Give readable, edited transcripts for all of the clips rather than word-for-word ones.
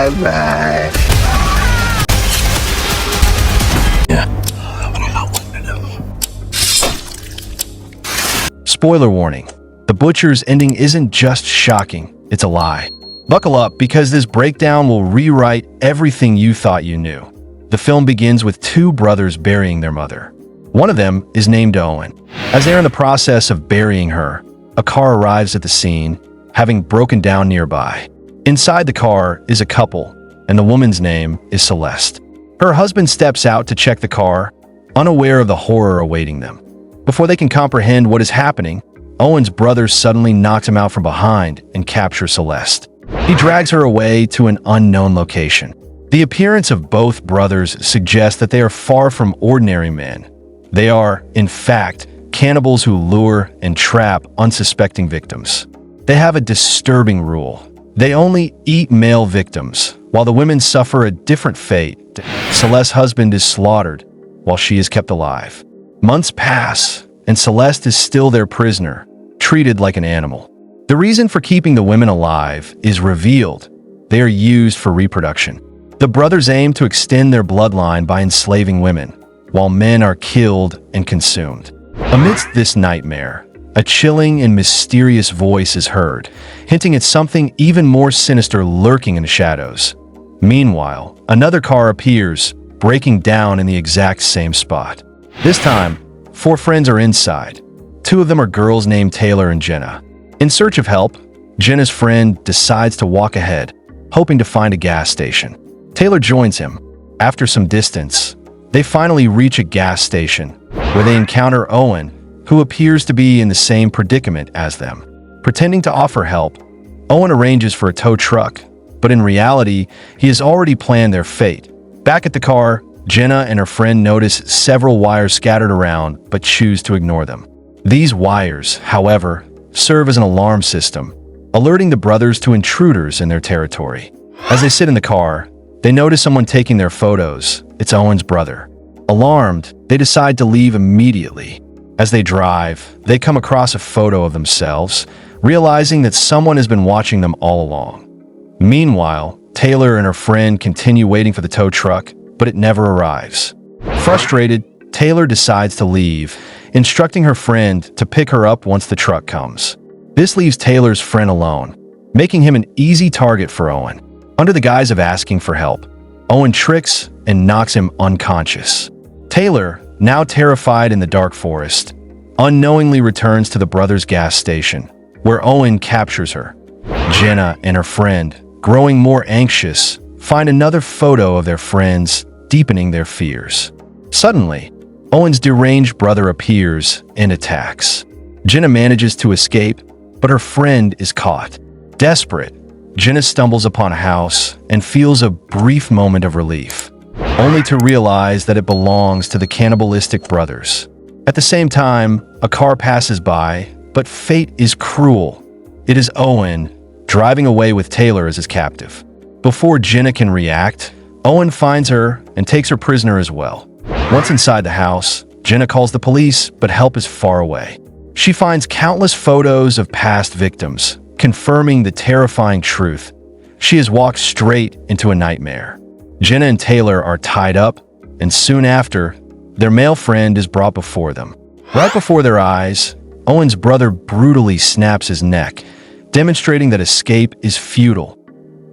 Bye-bye. Spoiler warning. The Butcher's ending isn't just shocking, it's a lie. Buckle up, because this breakdown will rewrite everything you thought you knew. The film begins with two brothers burying their mother. One of them is named Owen. As they're in the process of burying her, a car arrives at the scene, having broken down nearby. Inside the car is a couple, and the woman's name is Celeste. Her husband steps out to check the car, unaware of the horror awaiting them. Before they can comprehend what is happening, Owen's brother suddenly knocks him out from behind and captures Celeste. He drags her away to an unknown location. The appearance of both brothers suggests that they are far from ordinary men. They are, in fact, cannibals who lure and trap unsuspecting victims. They have a disturbing rule. They only eat male victims, while the women suffer a different fate. Celeste's husband is slaughtered, while she is kept alive. Months pass, and Celeste is still their prisoner, treated like an animal. The reason for keeping the women alive is revealed. They are used for reproduction. The brothers aim to extend their bloodline by enslaving women, while men are killed and consumed. Amidst this nightmare, a chilling and mysterious voice is heard, hinting at something even more sinister lurking in the shadows. Meanwhile, another car appears, breaking down in the exact same spot. This time, 4 friends are inside. 2 of them are girls named Taylor and Jenna. In search of help, Jenna's friend decides to walk ahead, hoping to find a gas station. Taylor joins him. After some distance, they finally reach a gas station, where they encounter Owen, who appears to be in the same predicament as them. Pretending to offer help, Owen arranges for a tow truck, but in reality, he has already planned their fate. Back at the car, Jenna and her friend notice several wires scattered around, but choose to ignore them. These wires, however, serve as an alarm system, alerting the brothers to intruders in their territory. As they sit in the car, they notice someone taking their photos. It's Owen's brother. Alarmed, they decide to leave immediately. As they drive, they come across a photo of themselves, realizing that someone has been watching them all along. Meanwhile, Taylor and her friend continue waiting for the tow truck, but it never arrives. Frustrated, Taylor decides to leave, instructing her friend to pick her up once the truck comes. This leaves Taylor's friend alone, making him an easy target for Owen. Under the guise of asking for help, Owen tricks and knocks him unconscious. Taylor, now terrified in the dark forest, unknowingly returns to the brothers' gas station, where Owen captures her. Jenna and her friend, growing more anxious, find another photo of their friends, deepening their fears. Suddenly, Owen's deranged brother appears and attacks. Jenna manages to escape, but her friend is caught. Desperate, Jenna stumbles upon a house and feels a brief moment of relief, only to realize that it belongs to the cannibalistic brothers. At the same time, a car passes by, but fate is cruel. It is Owen, driving away with Taylor as his captive. Before Jenna can react, Owen finds her and takes her prisoner as well. Once inside the house, Jenna calls the police, but help is far away. She finds countless photos of past victims, confirming the terrifying truth. She has walked straight into a nightmare. Jenna and Taylor are tied up, and soon after, their male friend is brought before them. Right before their eyes, Owen's brother brutally snaps his neck, demonstrating that escape is futile.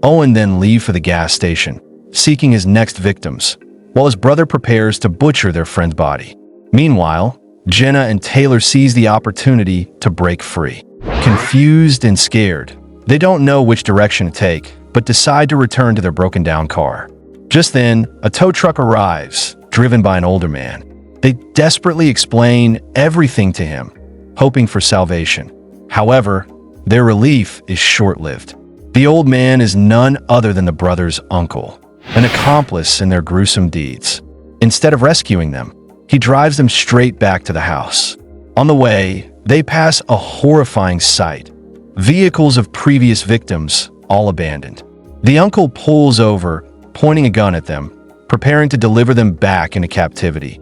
Owen then leaves for the gas station, seeking his next victims, while his brother prepares to butcher their friend's body. Meanwhile, Jenna and Taylor seize the opportunity to break free. Confused and scared, they don't know which direction to take, but decide to return to their broken-down car. Just then, a tow truck arrives, driven by an older man. They desperately explain everything to him, hoping for salvation. However, their relief is short-lived. The old man is none other than the brothers' uncle, an accomplice in their gruesome deeds. Instead of rescuing them, he drives them straight back to the house. On the way, they pass a horrifying sight. Vehicles of previous victims, all abandoned. The uncle pulls over, pointing a gun at them, preparing to deliver them back into captivity.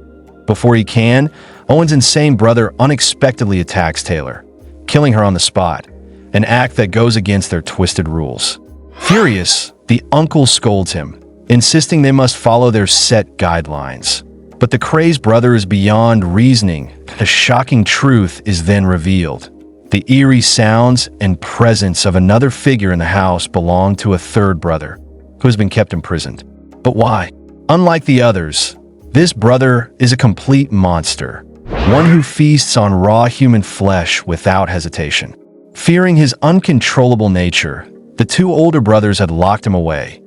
Before he can, Owen's insane brother unexpectedly attacks Taylor, killing her on the spot, an act that goes against their twisted rules. Furious, the uncle scolds him, insisting they must follow their set guidelines. But the crazed brother is beyond reasoning. The shocking truth is then revealed. The eerie sounds and presence of another figure in the house belong to a third brother, who has been kept imprisoned. But why? Unlike the others, this brother is a complete monster, one who feasts on raw human flesh without hesitation. Fearing his uncontrollable nature, the two older brothers had locked him away.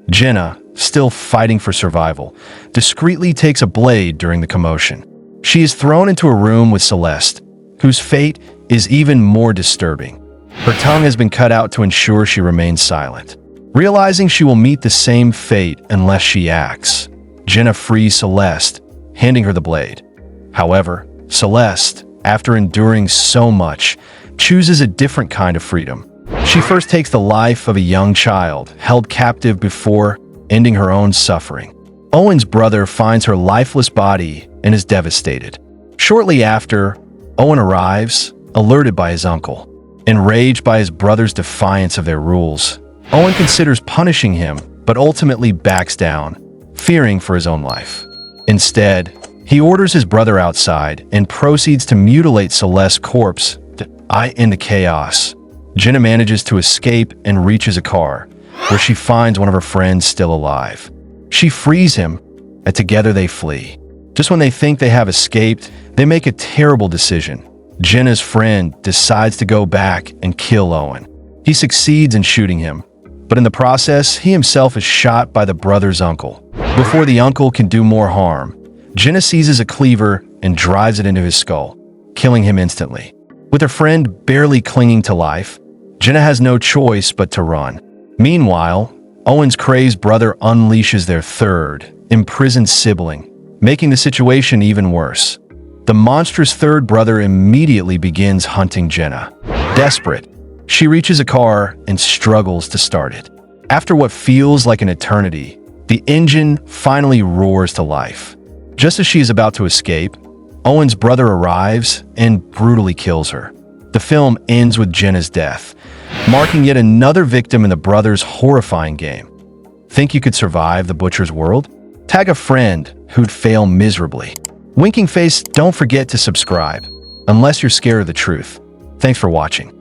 Jenna, still fighting for survival, discreetly takes a blade during the commotion. She is thrown into a room with Celeste, whose fate is even more disturbing. Her tongue has been cut out to ensure she remains silent. Realizing she will meet the same fate unless she acts, Jenna frees Celeste, handing her the blade. However, Celeste, after enduring so much, chooses a different kind of freedom. She first takes the life of a young child, held captive before ending her own suffering. Owen's brother finds her lifeless body and is devastated. Shortly after, Owen arrives, alerted by his uncle. Enraged by his brother's defiance of their rules, Owen considers punishing him, but ultimately backs down, fearing for his own life. Instead, he orders his brother outside and proceeds to mutilate Celeste's corpse. In the chaos, Jenna manages to escape and reaches a car, where she finds one of her friends still alive. She frees him, and together they flee. Just when they think they have escaped, they make a terrible decision. Jenna's friend decides to go back and kill Owen. He succeeds in shooting him, but in the process, he himself is shot by the brother's uncle. Before the uncle can do more harm, Jenna seizes a cleaver and drives it into his skull, killing him instantly. With her friend barely clinging to life, Jenna has no choice but to run. Meanwhile, Owen's crazed brother unleashes their third, imprisoned sibling, making the situation even worse. The monstrous third brother immediately begins hunting Jenna. Desperate, she reaches a car and struggles to start it. After what feels like an eternity, the engine finally roars to life. Just as she is about to escape, Owen's brother arrives and brutally kills her. The film ends with Jenna's death, marking yet another victim in the brothers' horrifying game. Think you could survive the butcher's world? Tag a friend who'd fail miserably. Winking face, don't forget to subscribe, unless you're scared of the truth. Thanks for watching.